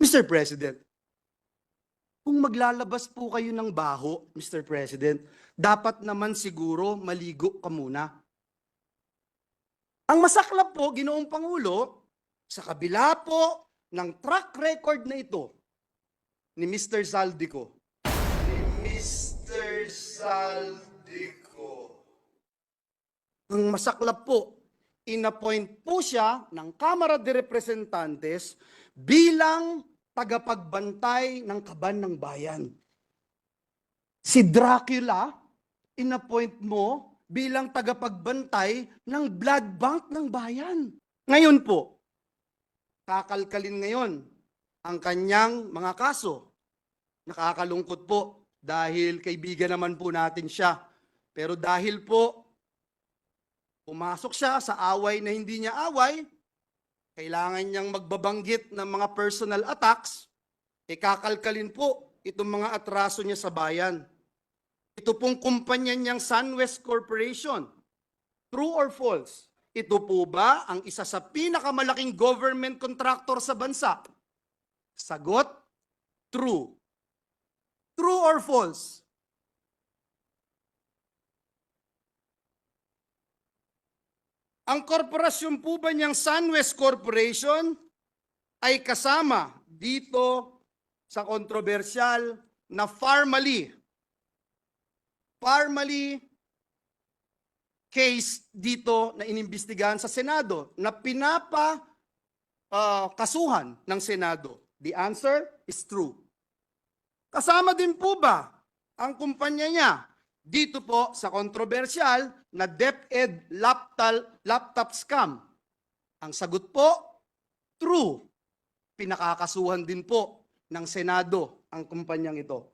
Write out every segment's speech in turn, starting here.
Mr. President, kung maglalabas po kayo ng baho, Mr. President, dapat naman siguro maligo ka muna. Ang masaklap po, Ginoong Pangulo, sa kabila po ng track record na ito ni Mr. Zaldico. Ang masaklap po, inappoint po siya ng Kamara de Representantes bilang tagapagbantay ng kaban ng bayan. Si Dracula, inappoint mo bilang tagapagbantay ng blood bank ng bayan. Ngayon po, kakalkalin ngayon ang kanyang mga kaso. Nakakalungkot po dahil kaibigan naman po natin siya. Pero dahil po pumasok siya sa away na hindi niya away, kailangan niyang magbabanggit ng mga personal attacks, kakalkalin po itong mga atraso niya sa bayan. Ito pong kumpanya niyang SunWest Corporation. True or false? Ito po ba ang isa sa pinakamalaking government contractor sa bansa? Sagot, true. True or false? Ang korporasyon po ba niyang SunWest Corporation ay kasama dito sa kontrobersyal na Farmally case dito na inimbestigahan sa Senado na kasuhan ng Senado? The answer is true. Kasama din po ba ang kumpanya niya dito po sa kontrobersyal na DepEd laptop scam? Ang sagot po, true. Pinakakasuhan din po ng Senado ang kumpanyang ito.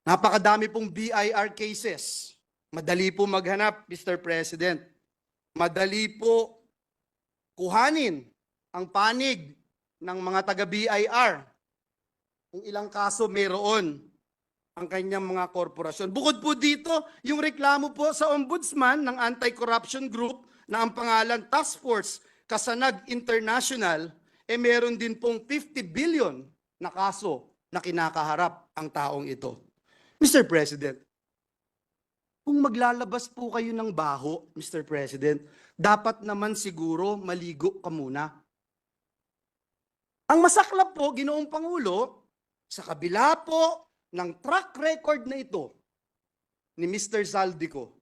Napakadami pong BIR cases. Madali po maghanap, Mr. President. Madali po kuhanin ang panig ng mga taga-BIR. Kung ilang kaso mayroon ang kanyang mga korporasyon. Bukod po dito, yung reklamo po sa ombudsman ng anti-corruption group na ang pangalan Task Force Kasanag International, meron din pong 50 billion na kaso na kinakaharap ang taong ito. Mr. President, kung maglalabas po kayo ng baho, Mr. President, dapat naman siguro maligo ka muna. Ang masaklap po, Ginoong Pangulo, sa kabila po ng track record na ito ni Mr. Zaldico.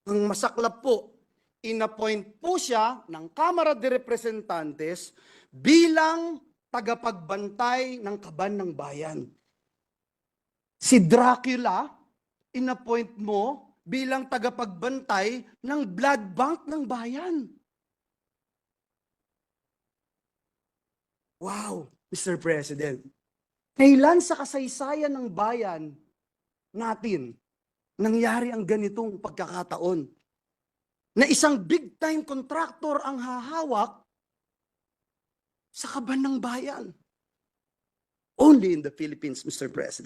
Ang masaklap po, inappoint po siya ng Kamara de Representantes bilang tagapagbantay ng kaban ng bayan. Si Dracula, inappoint mo bilang tagapagbantay ng blood bank ng bayan. Wow, Mr. President. Kailan sa kasaysayan ng bayan natin nangyari ang ganitong pagkakataon na isang big-time contractor ang hahawak sa kaban ng bayan? Only in the Philippines, Mr. President.